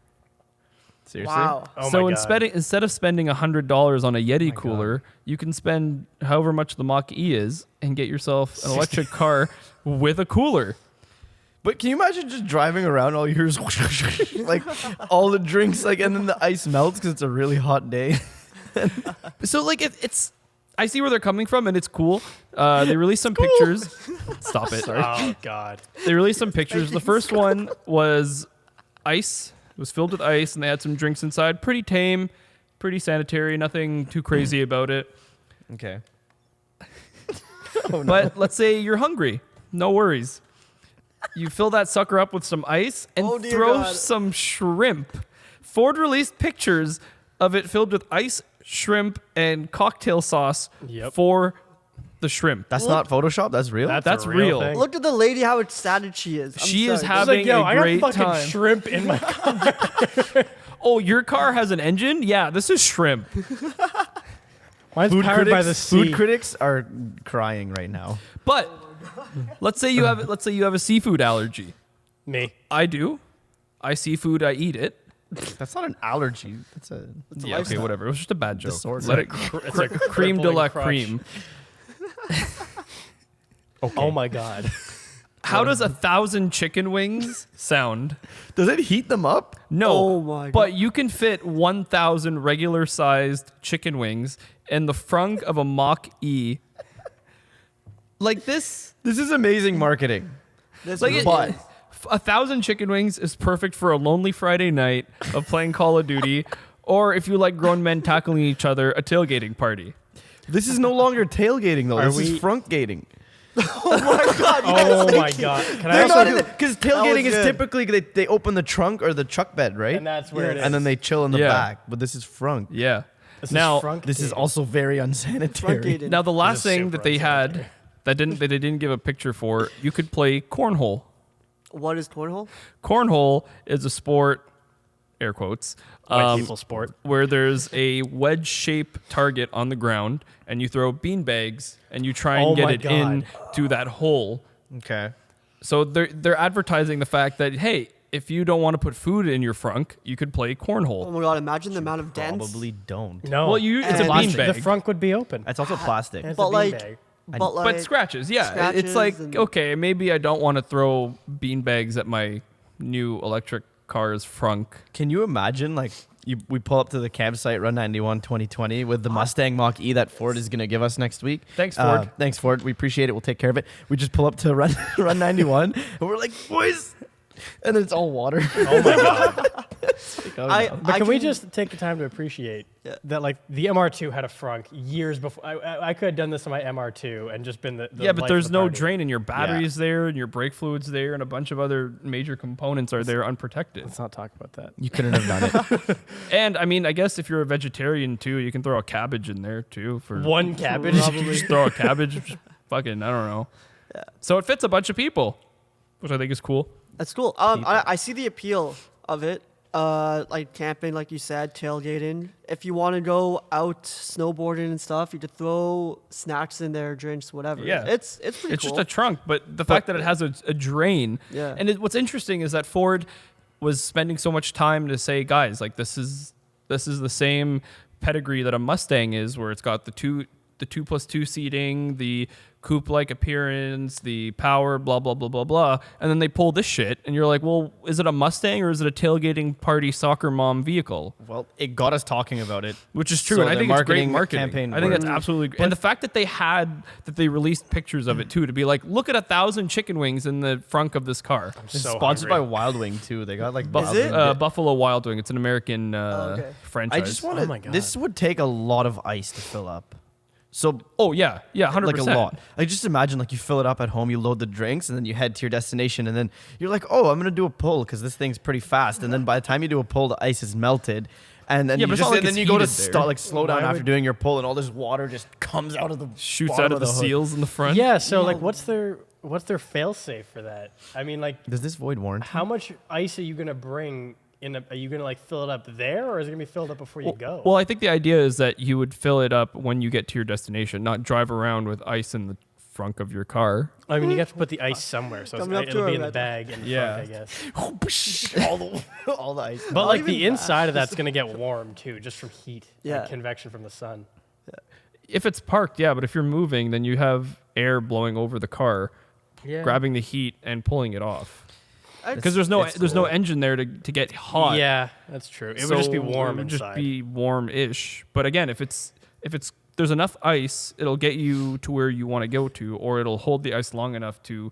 Seriously. Wow. Oh So my God. instead of spending $100 on a Yeti God. cooler, you can spend however much the Mach-E is and get yourself an electric car with a cooler. But can you imagine just driving around all yours, like all the drinks, like, and then the ice melts because it's a really hot day. So like it's, I see where they're coming from and it's cool. They released some pictures. Stop it. Oh God. They released some pictures. The first one was ice. It was filled with ice and they had some drinks inside. Pretty tame, pretty sanitary. Nothing too crazy about it. Okay. But let's say you're hungry. No worries. You fill that sucker up with some ice and Oh, dear throw God. some shrimp. Ford released pictures of it filled with ice, shrimp, and cocktail sauce Yep. for the shrimp. That's not Photoshop. That's real. That's a real. thing. Look at the lady, how excited she is. I'm She is sorry. I was having like, yo, a I got great fucking time. shrimp in my. Oh, your car has an engine? Yeah, this is shrimp. Mine's powered by the sea. Food critics are crying right now. But let's say you have a seafood allergy. Me. I do. I seafood, I eat it. That's not an allergy. That's a. Yeah, okay, lifestyle. whatever. It was just a bad joke. Disorder. Let it It's a cream de la crippling cream. crush. Oh my God. How does 1,000 chicken wings sound? Does it heat them up? No. Oh my God. But you can fit 1,000 regular sized chicken wings and the frunk of a Mach E. Like this is amazing marketing. This Like is- But 1,000 chicken wings is perfect for a lonely Friday night of playing Call of Duty, or if you like grown men tackling each other, a tailgating party. this is no longer tailgating though. Are This is we- frunkgating. Oh my god! Can I They're also not because tailgating is good. typically they open the trunk or the truck bed, right? And that's where it is. And then they chill in the Yeah. back. But this is frunk. Yeah. This Now, is frunk This is dating. also very unsanitary. Truncated. now the last This is thing super that they had that they didn't give a picture for, you could play cornhole. What is cornhole? Cornhole is a sport, air quotes, white people sport. where there's a wedge-shaped target on the ground, and you throw beanbags, and you try and Oh get my it in God. to that hole. Okay. So they're advertising the fact that, hey, if you don't want to put food in your frunk, you could play Oh cornhole. my god! Imagine the amount of dents. Probably don't. No. Well, it's a And- beanbag. The frunk would be open. That's also plastic. And it's But a like, beanbag. but like, But scratches, yeah. scratches It's like, and- okay, maybe I don't want to throw beanbags at my new electric car's frunk. Can you imagine like we pull up to the campsite Run 91 2020 with the Mustang Mach E that Ford is going to give us next week. Thanks, Ford. Thanks, Ford. We appreciate it. We'll take care of it. We just pull up to Run 91 and we're like, boys, and then it's all water. Oh my god! But I can we just take the time to appreciate Yeah. that, like, the MR2 had a frunk years before. I could have done this on my MR2 and just been the Yeah, but life there's of the no party. drain, and your battery's there, and your brake fluid's there, and a bunch of other major components are there unprotected. Let's not talk about that. You couldn't have done it. And I mean, I guess if you're a vegetarian too, you can throw a cabbage in there too. For One cabbage. just throw a cabbage, just fucking, I don't know. Yeah. So it fits a bunch of people, which I think is cool. That's cool. I see the appeal of it. Like camping, like you said, tailgating. If you want to go out snowboarding and stuff, you could throw snacks in there, drinks, whatever. Yeah. it's pretty It's cool. just a trunk, but the fact that it has a drain. Yeah. And what's interesting is that Ford was spending so much time to say, guys, like this is the same pedigree that a Mustang is, where it's got the 2+2 seating, the coupe-like appearance, the power, blah blah blah blah blah, and then they pull this shit, and you're like, well, is it a Mustang or is it a tailgating party soccer mom vehicle? Well, it got us talking about it. Which is true, So and I the think it's great marketing marketing. campaign I think worked. that's absolutely, and the fact that they released pictures of it too, to be like, look at 1,000 chicken wings in the frunk of this car. It's So sponsored hungry. by Wild Wing too. They got like Is it? Buffalo Wild Wing. It's an American okay. franchise. I just want Oh to. my God. This would take a lot of ice to fill up. So Oh yeah, 100%. like a lot. Like just imagine like you fill it up at home, you load the drinks, and then you head to your destination, and then you're like, oh, I'm gonna do a pull because this thing's pretty fast. And then by the time you do a pull, the ice is melted, and then Yeah, you but it's just not like and then it's you go to heated there. slow down Why after would- doing your pull, and all this water just comes out of the Shoots bottom out of the hood. seals in the front. Yeah. So like, what's their fail safe for that? I mean, like, Does this void warranty? how much ice are you gonna bring? Are you gonna like fill it up there, or is it gonna be filled up before you go? Well, I think the idea is that you would fill it up when you get to your destination, not drive around with ice in the frunk of your car. I mean, you have to put the ice somewhere, so Coming up to it'll be our in the red- bag in the Yeah. front, I guess. all the ice. But like even the inside of that's gonna get warm too, just from heat, Yeah. like convection from the sun. If it's parked, yeah, but if you're moving, then you have air blowing over the car, Yeah. grabbing the heat and pulling it off. I- Because there's no engine there to get hot. Yeah, that's true. It would just be So warm It would inside. just be warm-ish. But again, if it's there's enough ice, it'll get you to where you want to go to, or it'll hold the ice long enough to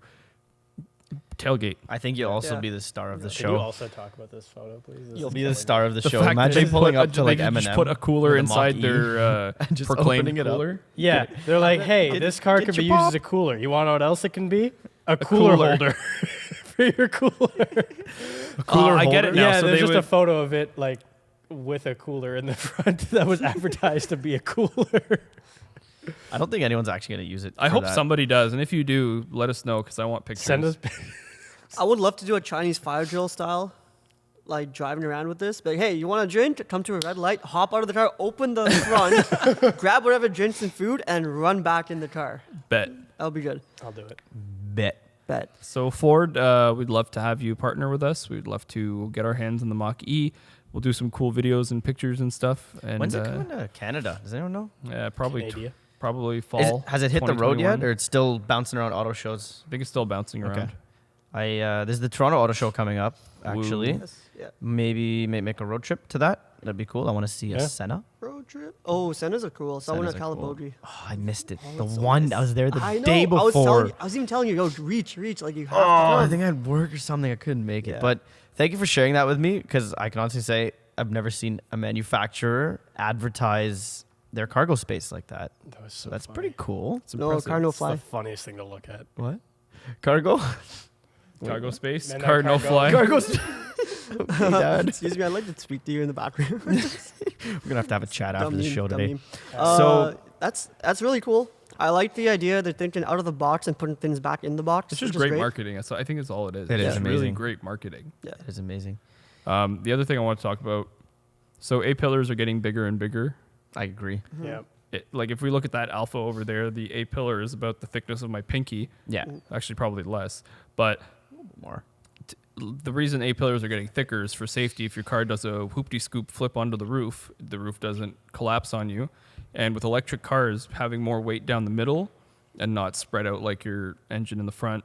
tailgate. I think you'll also Yeah. be the star of the Can you show. also talk about this photo, please? This You'll is be the killing star me. of the The show. fact that Imagine they pulling put up to like they Eminem. just put a cooler with a inside Mach-E their and just proclaimed opening it up. cooler. Yeah, they're like, hey, Get- this car get could your be used pop. as a cooler. You want to know what else it can be? A cooler holder for your cooler. I get it now. Yeah, so there's they just would, a photo of it like with a cooler in the front that was advertised to be a cooler. I don't think anyone's actually going to use it. I for hope that. somebody does, and if you do, let us know because I want pictures. Send us. I would love to do a Chinese fire drill style, like driving around with this. But hey, you want a drink? Come to a red light, hop out of the car, open the front, grab whatever drinks and food, and run back in the car. Bet. That'll be good. I'll do it. Bet. Bet. So Ford, we'd love to have you partner with us. We'd love to get our hands on the Mach E. We'll do some cool videos and pictures and stuff. And When's it coming to Canada? Does anyone know? Yeah, probably Canada. Probably Is fall. it, has it hit the road yet, 2021. or it's still bouncing around auto shows? I think it's still bouncing Okay. around. There's the Toronto Auto Show coming up. Actually, Yes. Yeah. maybe make a road trip to that. That'd be cool. I want to see a Yeah. Senna. Road trip. Oh, Senna's are cool. Saw one at Senna's are cool. Calabodri. Oh, I missed it. Oh, The it's so one nice. I was there the I know. day before. I was even telling you, yo, reach, like you have Oh, to. I come. think I had work or something. I couldn't make it. Yeah. But thank you for sharing that with me, because I can honestly say I've never seen a manufacturer advertise their cargo space like that. That was So so that's funny. pretty cool. It's No, impressive. car no It's fly. the funniest thing to look at. What? Cargo? Cargo space. Man, that Car no cargo- fly. Cargo's. Okay, Dad. Excuse me, I'd like to speak to you in the background. We're gonna have to have a chat after Dumb the meme, show dumb today. meme. So- That's really cool. I like the idea they're thinking out of the box and putting things back in the box. It's just which is great marketing. I think it's all it is. It It's is really amazing. great marketing. That is amazing. The other thing I want to talk about. So A pillars are getting bigger and bigger. I agree. Yeah. Like if we look at that alpha over there, the A pillar is about the thickness of my pinky. Yeah. Actually, probably less. But More. the reason A pillars are getting thicker is for safety. If your car does a whoopty scoop flip onto the roof doesn't collapse on you. And with electric cars having more weight down the middle and not spread out like your engine in the front,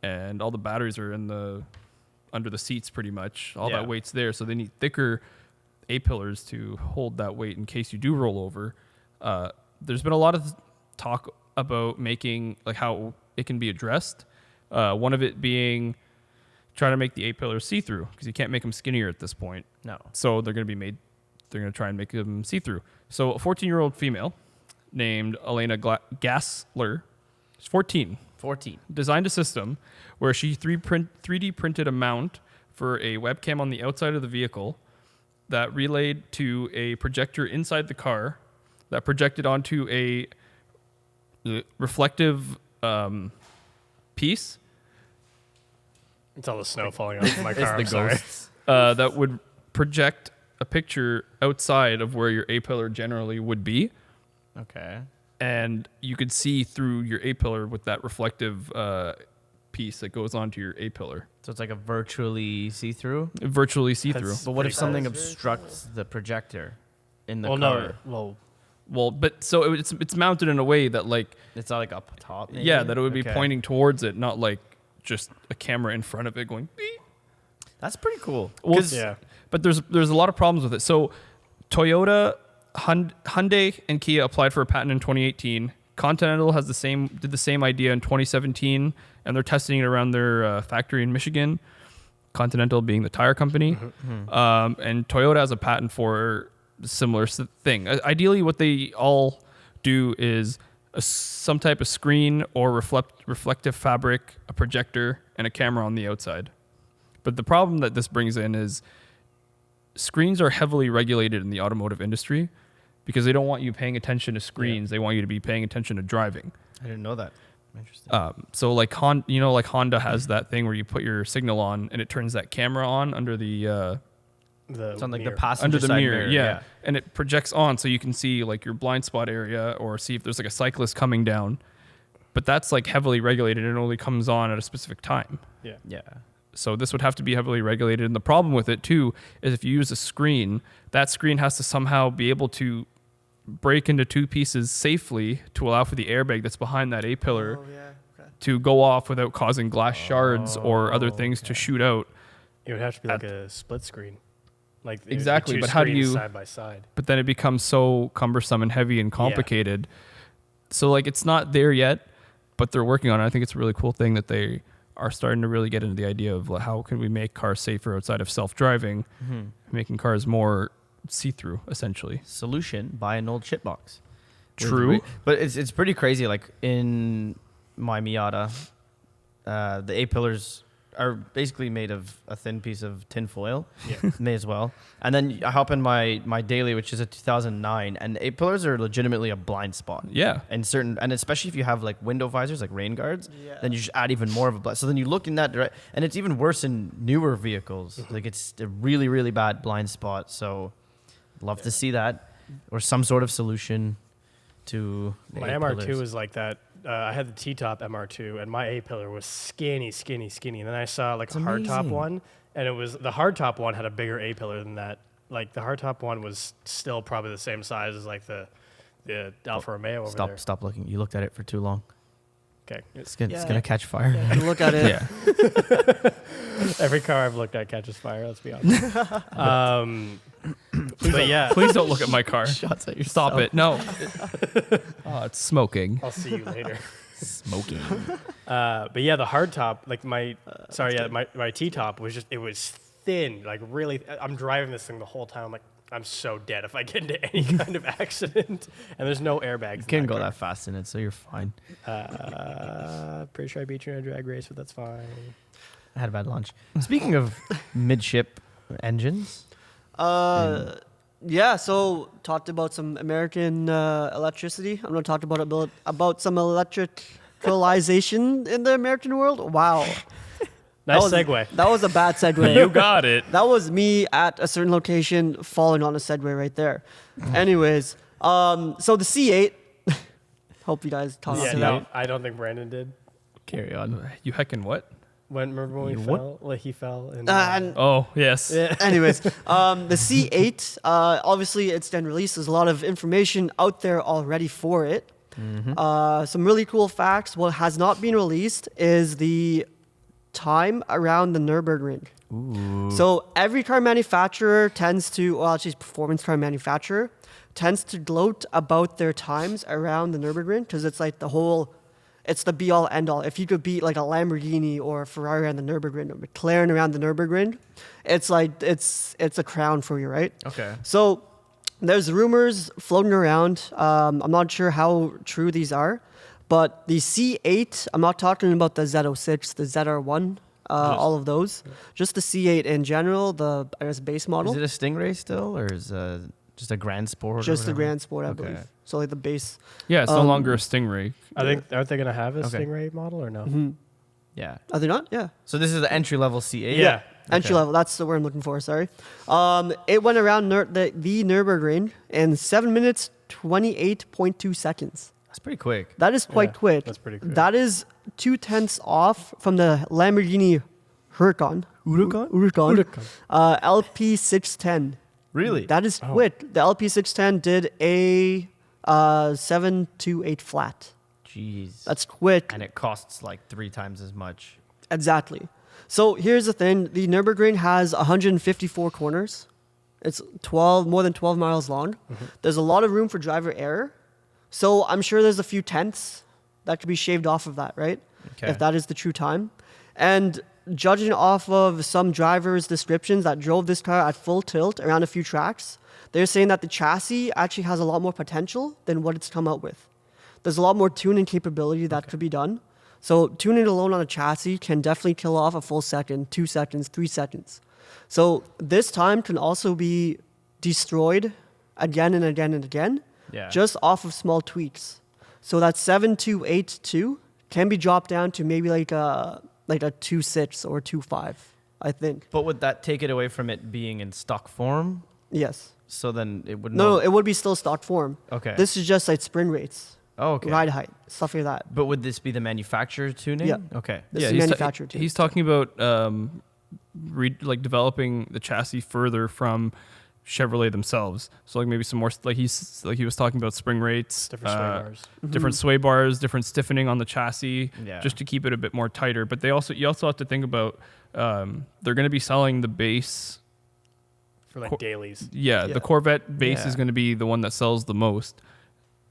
and all the batteries are under the seats pretty much. All Yeah. that weight's there, so they need thicker A pillars to hold that weight in case you do roll over. There's been a lot of talk about making like how it can be addressed. One of it being trying to make the A pillars see through, because you can't make them skinnier at this point. No. So they're going to try and make them see through. So a 14-year-old female named Elena Gassler, she's 14, 14. designed a system where she 3D printed a mount for a webcam on the outside of the vehicle that relayed to a projector inside the car that projected onto a reflective piece It's all the snow falling off my It's car. the I'm sorry. ghosts. that would project a picture outside of where your A pillar generally would be. Okay. And you could see through your A pillar with that reflective piece that goes onto your A pillar. So it's like a virtually see-through. Virtually see through. That's- But what if Pretty something cool. That's very obstructs the projector in the Well, car? no. Well, Well, but so it's mounted in a way that like It's not like up top. Maybe? yeah, that it would be Okay. pointing towards it, not like just a camera in front of it going beep. That's pretty cool. Well, 'Cause- yeah. But there's a lot of problems with it. So Toyota, Hyundai, and Kia applied for a patent in 2018. Continental did the same idea in 2017, and they're testing it around their factory in Michigan. Continental being the tire company, and Toyota has a patent for a similar thing. Ideally, what they all do is some type of screen or reflective fabric, a projector, and a camera on the outside. But the problem that this brings in is screens are heavily regulated in the automotive industry because they don't want you paying attention to screens. They want you to be paying attention to driving. I didn't know that. Interesting. So like Honda has that thing where you put your signal on and it turns that camera on under the It's on like mirror. the passenger under the side mirror, yeah, and it projects on so you can see like your blind spot area or see if there's like a cyclist coming down. But that's like heavily regulated and it only comes on at a specific time. Yeah. Yeah. So this would have to be heavily regulated. And the problem with it too is if you use a screen, that screen has to somehow be able to break into two pieces safely to allow for the airbag that's behind that A pillar Oh, yeah. Okay. to go off without causing glass shards or other things to shoot out. It would have to be like a split screen. Like it would be Exactly, two but how do screens you- side by side? But then it becomes so cumbersome and heavy and complicated. So like it's not there yet, but they're working on it. I think it's a really cool thing that they are starting to really get into the idea of like, how can we make cars safer outside of self-driving, making cars more see-through essentially. Solution: buy an old shitbox. True. But it's pretty crazy. Like in my Miata, the A pillars are basically made of a thin piece of tin foil. Yeah. May as well. And then I hop in my daily, which is a 2009, and A pillars are legitimately a blind spot. Yeah. And especially if you have like window visors, like rain guards, Yeah. then you just add even more of a blind. So then you look in that direction, and it's even worse in newer vehicles. Like it's a really, really bad blind spot. So love to see that, or some sort of solution to the My A MR2 pillars. was like that. I had the T-top MR2, and my A pillar was skinny. And then I saw like It's a hardtop amazing. one, and it was the hardtop one had a bigger A pillar than that. Like the hardtop one was still probably the same size as like the Alfa Romeo over there. Stop looking. You looked at it for too long. Okay. It's gonna Yeah. catch fire. You look at it. Yeah. Every car I've looked at catches fire. Let's be honest. But yeah, Please don't look at my car. Shots at Stop it. No. Oh, it's smoking. I'll see you later. Smoking. But yeah, the hard top, like my T top it was thin, like really. I'm driving this thing the whole time. Like I'm so dead if I get into any kind of accident, and there's no airbags. You can't go that fast in it, so you're fine. Pretty sure I beat you in a drag race, but that's fine. I had a bad lunch. Speaking of midship engines, Yeah, so talked about some American electricity. I'm going to talk about some electricalization in the American world. Wow. Nice That segue. That was a bad segue. You got it. That was me at a certain location falling on a segue right there. Anyways, so the C8. Hope you guys talked Yeah, to no, that. I don't think Brandon did. carry on. You heckin' what? Remember when You we what? fell? Like he fell. And, And Oh, yes. yeah. anyways, the C8, obviously it's been released. There's a lot of information out there already for it. Some really cool facts. What has not been released is the time around the Nürburgring. Ooh. So every car manufacturer tends to, well, actually performance car manufacturer, tends to gloat about their times around the Nürburgring because it's like it's the be all end all. If you could beat like a Lamborghini or a Ferrari on the Nürburgring or McLaren around the Nürburgring, it's like it's a crown for you, right? Okay. So there's rumors floating around. I'm not sure how true these are, but the C8, I'm not talking about the Z06, the ZR1, all of those. Just the C8 in general, the I guess base model. Is it a Stingray still, or is just a Grand Sport? or Just the whatever? Grand Sport, I Okay. believe. So like the base. Yeah, it's no Um, longer a Stingray. Aren't they gonna have a Okay. Stingray model or no? Yeah. Are they not? Yeah. So this is the entry level C8. Yeah. Entry level. That's the word I'm looking for. Sorry. It went around the Nürburgring in 7 minutes 28.2 seconds. That's pretty quick. That is quite Yeah, quick. that's pretty quick. That is 2/10 off from the Lamborghini Huracan. Huracan. LP610. Really? That is quick. The LP610 did a 728 flat. Jeez. That's quick. And it costs like 3 times as much. Exactly. So here's the thing: the Nürburgring has 154 corners. It's more than 12 miles long. There's a lot of room for driver error. So I'm sure there's a few tenths that could be shaved off of that, right? Okay. If that is the true time. And judging off of some drivers' descriptions that drove this car at full tilt around a few tracks, they're saying that the chassis actually has a lot more potential than what it's come out with. There's a lot more tuning capability that could be done. So tuning alone on a chassis can definitely kill off a full second, 2 seconds, 3 seconds. So this time can also be destroyed again and again and again, Yeah. just off of small tweaks. So that 7282 can be dropped down to maybe like a 2.6 or 2.5, I think. But would that take it away from it being in stock form? Yes. So then it would No, it would be still stock form. Okay. This is just like spring rates, okay. ride height, stuff like that. But would this be the manufacturer tuning? Yeah. Okay. This is he's manufactured too. he's talking about developing the chassis further from Chevrolet themselves. So like maybe some more he was talking about spring rates, Different sway bars. different sway bars, different stiffening on the chassis, Yeah. just to keep it a bit more tighter. But you also have to think about they're going to be selling the base. For like dailies. Yeah, Yeah. the Corvette base Yeah. is going to be the one that sells the most.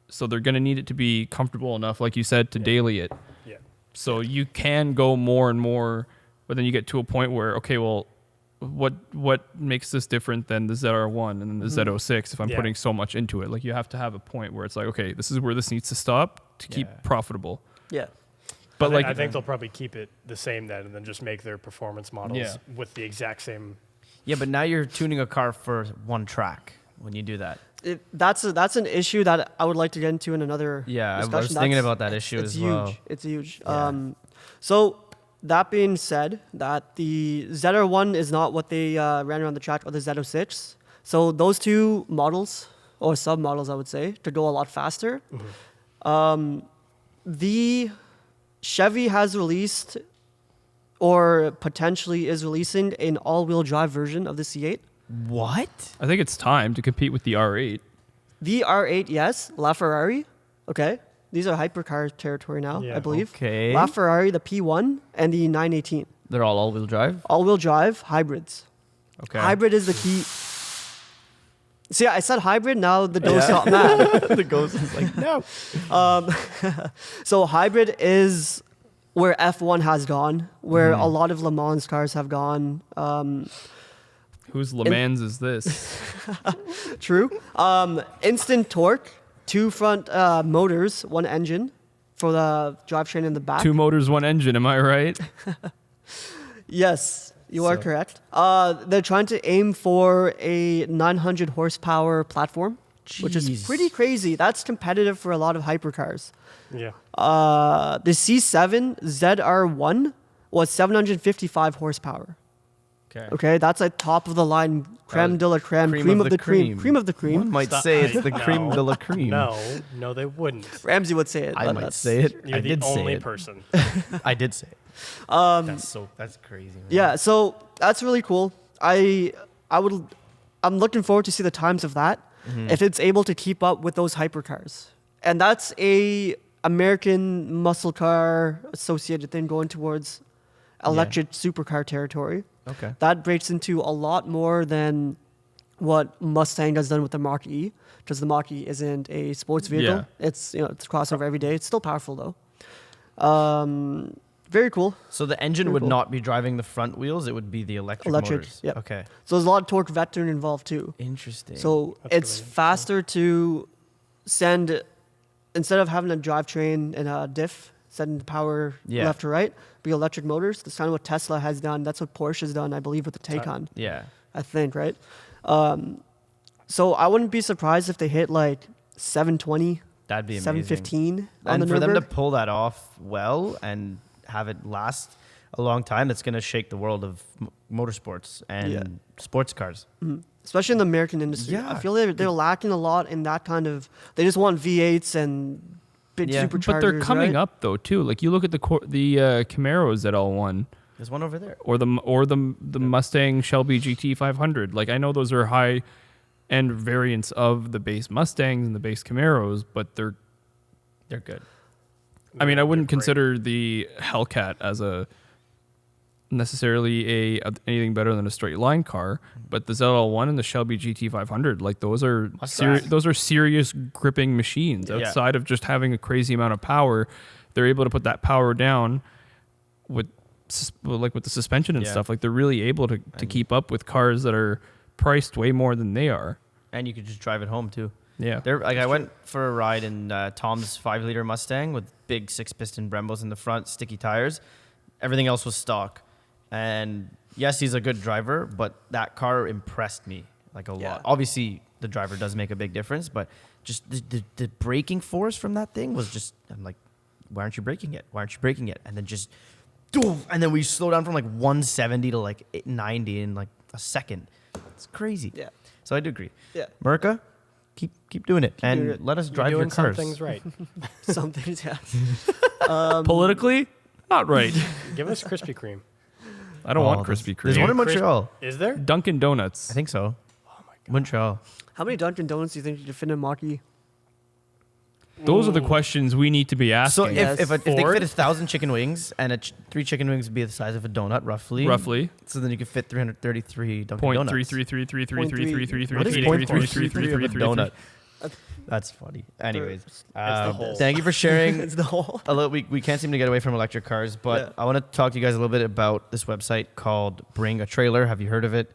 So they're going to need it to be comfortable enough, like you said, to daily it. Yeah. So you can go more and more, but then you get to a point where, okay, well, what makes this different than the ZR1 and then the Z06 if I'm Yeah. putting so much into it? Like you have to have a point where it's like, okay, this is where this needs to stop to keep Yeah. profitable. Yeah. But I think they'll probably keep it the same then, and then just make their performance models Yeah. with the exact same. Yeah, but now you're tuning a car for one track when you do that. That's an issue that I would like to get into in another Yeah, I was discussion. thinking That's- about that issue it's as huge. well. It's huge. Yeah. So that being said, that the ZR1 is not what they ran around the track, or the Z06. So those two models, or sub-models, I would say, to go a lot faster. The Chevy has released, or potentially is releasing, an all-wheel drive version of the C8. What? I think it's time to compete with the R8. The R8, yes. LaFerrari, okay. These are hypercar territory now, Yeah. I believe. Okay. LaFerrari, the P1, and the 918. They're all all-wheel drive. All-wheel drive hybrids. Okay. Hybrid is the key. See, I said hybrid. Now the ghost got mad. The ghost is like, no. So hybrid is where F1 has gone, where a lot of Le Mans cars have gone. Whose Le Mans is this? True. Instant torque, 2 front motors, 1 engine for the drivetrain in the back. 2 motors, 1 engine. Am I right? Yes, you are So- correct. They're trying to aim for a 900 horsepower platform, which is Jeez. pretty crazy. That's competitive for a lot of hypercars. Yeah. The C7 ZR1 was 755 horsepower. Okay. Okay, that's a top of the line, creme de la creme, cream of the cream, cream of the One cream. might Stop. say it's the No. cream de la cream. No, they wouldn't. Ramsey would say it. I but might that's- say it. You're I the did say only it. person. I did say it. That's crazy. Man. Yeah, so that's really cool. I'm looking forward to see the times of that if it's able to keep up with those hypercars. And that's a American muscle car associated thing going towards electric supercar territory. Okay. That breaks into a lot more than what Mustang has done with the Mach-E, because the Mach-E isn't a sports vehicle. Yeah. It's it's a crossover every day. It's still powerful though. Very cool. So the engine Very would cool. not be driving the front wheels; it would be the electric motors. yep. Okay. So there's a lot of torque vectoring involved too. Interesting. So That's it's really faster to send, instead of having a drivetrain and a diff, sending the power Yeah. left to right, be electric motors. That's kind of what Tesla has done. That's what Porsche has done, I believe, with the Taycan. yeah. I think, right? So I wouldn't be surprised if they hit like 720, That'd be amazing. 715 on And the for them to Nürburgring. pull that off well and have it last a long time, that's going to shake the world of motorsports and Yeah. sports cars. Especially in the American industry. Yeah. I feel they're lacking a lot in that kind of. They just want V8s and big Yeah. superchargers. But they're coming right? up though too. Like you look at the Camaros that all won, There's one over there. or the Mustang Shelby GT 500. Like I know those are high end variants of the base Mustangs and the base Camaros, but they're good. I mean, I wouldn't They're great. consider the Hellcat as a necessarily anything better than a straight line car, but the ZL1 and the Shelby GT 500, like those are Must-have. those are serious gripping machines. Yeah. Outside of just having a crazy amount of power, they're able to put that power down with with the suspension and Yeah. stuff. Like they're really able to keep up with cars that are priced way more than they are. And you could just drive it home too. Yeah. I went for a ride in Tom's 5-liter Mustang with big 6-piston Brembos in the front, sticky tires. Everything else was stock. And yes, he's a good driver, but that car impressed me like a Yeah. lot. Obviously, the driver does make a big difference, but just the braking force from that thing was just, I'm like, why aren't you braking it? Why aren't you braking it? And then just, doof, and then we slow down from like 170 to like 90 in like a second. It's crazy. Yeah. So I do agree. Yeah. Merca, keep doing it, and doing it. let us You're drive your doing some cars. things right. Something, yeah. Politically, not right. Give us Krispy Kreme. I don't Oh, want Krispy There's one in Kreme. Montreal. Is there? Dunkin' Donuts. I think so. Oh my god. Montreal. How many Dunkin' Donuts do you think you could fit in a Mach-E? Those are the questions we need to be asking. So Yes. if they Ford? fit 1,000 chicken wings, and 3 chicken wings would be the size of a donut, roughly. Roughly. So then you could fit 333 Dunkin' Point Donuts. three three three three three three three three three What is three point three three three three three three three of a donut? three. That's funny. Anyways, the whole. thank you for sharing. It's the whole. A little, we can't seem to get away from electric cars, but Yeah. I want to talk to you guys a little bit about this website called Bring a Trailer. Have you heard of it?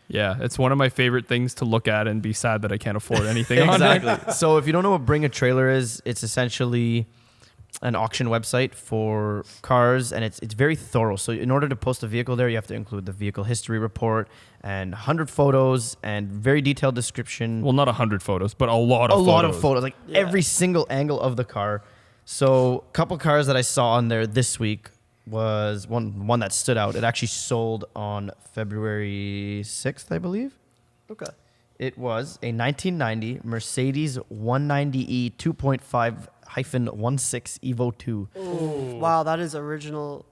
Yeah, it's one of my favorite things to look at and be sad that I can't afford anything on it. Exactly. So if you don't know what Bring a Trailer is, it's essentially an auction website for cars, and it's very thorough. So in order to post a vehicle there, you have to include the vehicle history report and 100 photos and very detailed description. Well, not 100 photos, but a lot a of lot photos. of photos, like Yeah. every single angle of the car. So a couple cars that I saw on there this week was one that stood out. It actually sold on February 6th, I believe. Okay. It was a 1990 Mercedes 190e 2.5-16 Evo 2. Wow, that is original.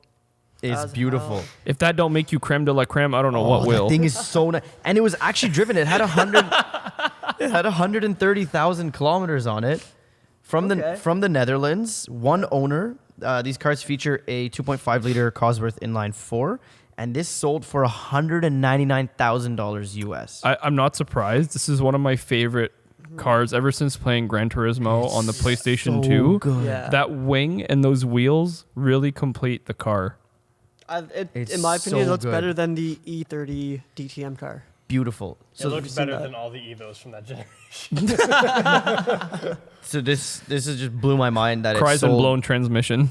It's As beautiful. hell. If that don't make you creme de la creme, I don't know what that will. thing is so nice. And it was actually driven. It had 130,000 kilometers on it. From Okay. the Netherlands, one owner. These cars feature a 2.5 liter Cosworth inline 4, and this sold for $199,000 US. I'm not surprised. This is one of my favorite cars ever since playing Gran Turismo on the PlayStation 2. Good. Yeah. That wing and those wheels really complete the car. It's In my opinion, it so looks good. better than the E30 DTM car. Beautiful. It So, looks seen better that. than all the Evos from that generation. so this is just blew my mind that Cries it and sold. blown transmission.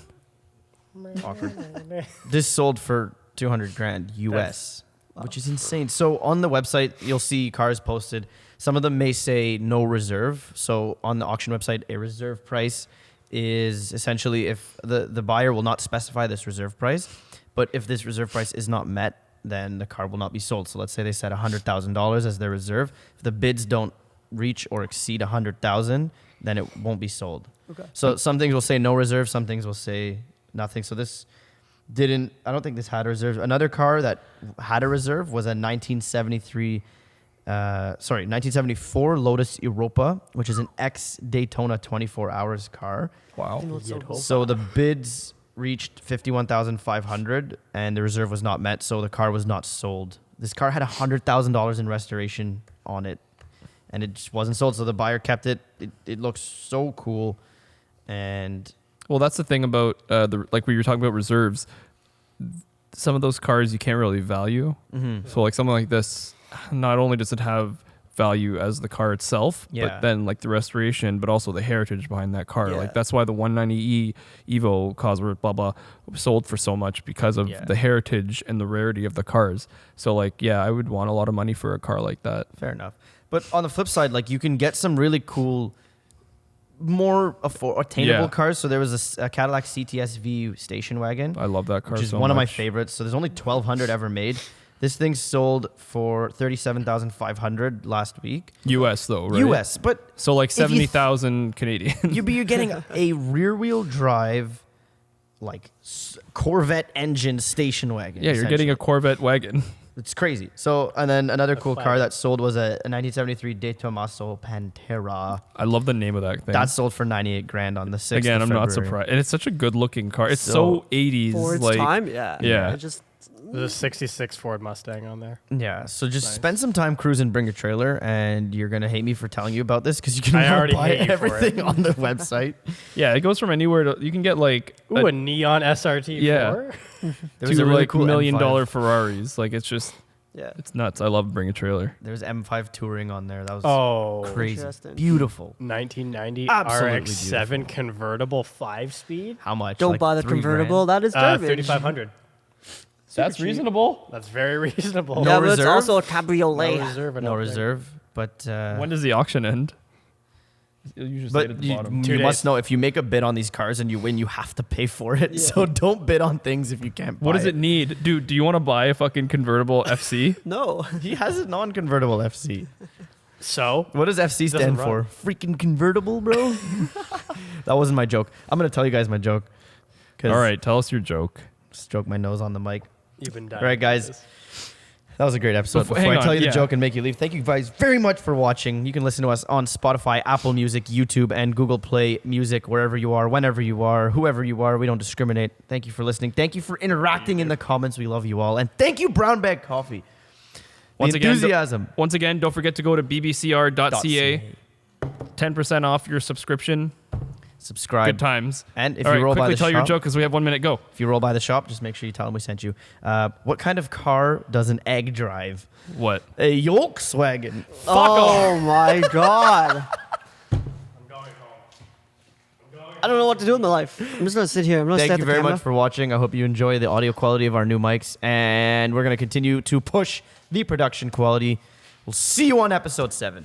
Awkward. This sold for $200,000 US, which is insane. So on the website, you'll see cars posted. Some of them may say no reserve. So on the auction website, a reserve price is essentially if the buyer will not specify this reserve price, but if this reserve price is not met, then the car will not be sold. So let's say they set $100,000 as their reserve. If the bids don't reach or exceed $100,000, then it won't be sold. Okay. So some things will say no reserve, some things will say nothing. So this didn't. I don't think this had a reserve. Another car that had a reserve was a 1974 Lotus Europa, which is an ex Daytona 24 hours car. Wow. You know what's so cool? So the bids reached 51,500, and the reserve was not met, so the car was not sold. This car had $100,000 in restoration on it, and it just wasn't sold. So the buyer kept it. It looks so cool, and Well, that's the thing about like we were talking about reserves. Some of those cars you can't really value. So like something like this, not only does it have value as the car itself, Yeah. but then like the restoration, but also the heritage behind that car. Yeah. Like that's why the 190E Evo Cosworth blah blah sold for so much because of Yeah. the heritage and the rarity of the cars. So like yeah, I would want a lot of money for a car like that. fair enough. But on the flip side, like you can get some really cool, more attainable Yeah. cars. So there was a Cadillac CTS-V station wagon, I love that car which is so one of my much. favorites. So there's only 1,200 ever made. This thing sold for $37,500 last week. US though, right? US, but So like If you 70,000 Canadian. you're getting a rear-wheel drive, like Corvette engine station wagon. Yeah, you're getting a Corvette wagon. It's crazy. So, and then another cool car fine. that sold was a 1973 De Tomaso Pantera. I love the name of that thing. That sold for $98,000 on the 6th. Again, of I'm not February. surprised. And it's such a good looking car. It's so, So- 80s. For its like, time, yeah. Yeah. It just There's a 66 Ford Mustang on there. Yeah, so just Nice. spend some time cruising, bring a trailer, and you're gonna hate me for telling you about this because you can I already buy hate you for everything it. on the website. Yeah, it goes from anywhere to, you can get like Ooh, a neon SRT4. Yeah. There two was a really like cool $1 million M5. Ferraris. Like it's just, yeah. it's nuts. I love Bring a Trailer. There was M5 Touring on there. That was Oh, crazy, Interesting. beautiful. 1990 Absolutely RX-7 convertible 5-speed. How much? Don't Like buy the $3,000? convertible. That is garbage. 3,500. That's cheap. reasonable. That's very reasonable. No Yeah, but it's reserve? also a No cabriolet. reserve. I No don't think. reserve, but When does the auction end? You usually say it at but the you, bottom. 2 you days. must know if you make a bid on these cars and you win, you have to pay for it. Yeah. So don't bid on things if you can't. What buy does it need? Dude, do you want to buy a fucking convertible FC? No. He has a non-convertible FC. So, What does FC Doesn't stand for? Freaking convertible, bro. That wasn't my joke. I'm gonna tell you guys my joke. All right, tell us your joke. Stroke my nose on the mic. you've been dying. All right, guys. That was a great episode. Before- Before hang I tell on, you the yeah. joke and make you leave, thank you guys very much for watching. You can listen to us on Spotify, Apple Music, YouTube, and Google Play Music, wherever you are, whenever you are, whoever you are. We don't discriminate. Thank you for listening. Thank you for interacting in the comments. We love you all. And thank you, Brown Bag Coffee. Once the again, enthusiasm. Once again, don't forget to go to bbcr.ca. 10% off your subscription. Subscribe. Good times. And if All you right, roll by quickly the tell your shop, joke because we have 1 minute. Go. if you roll by the shop, just make sure you tell them we sent you. What kind of car does an egg drive? What? A Volkswagen. Oh my god. I don't know what to do with my life. I'm just gonna sit here. I'm gonna Thank stare at you the very camera. much for watching. I hope you enjoy the audio quality of our new mics, and we're going to continue to push the production quality. We'll see you on episode 7.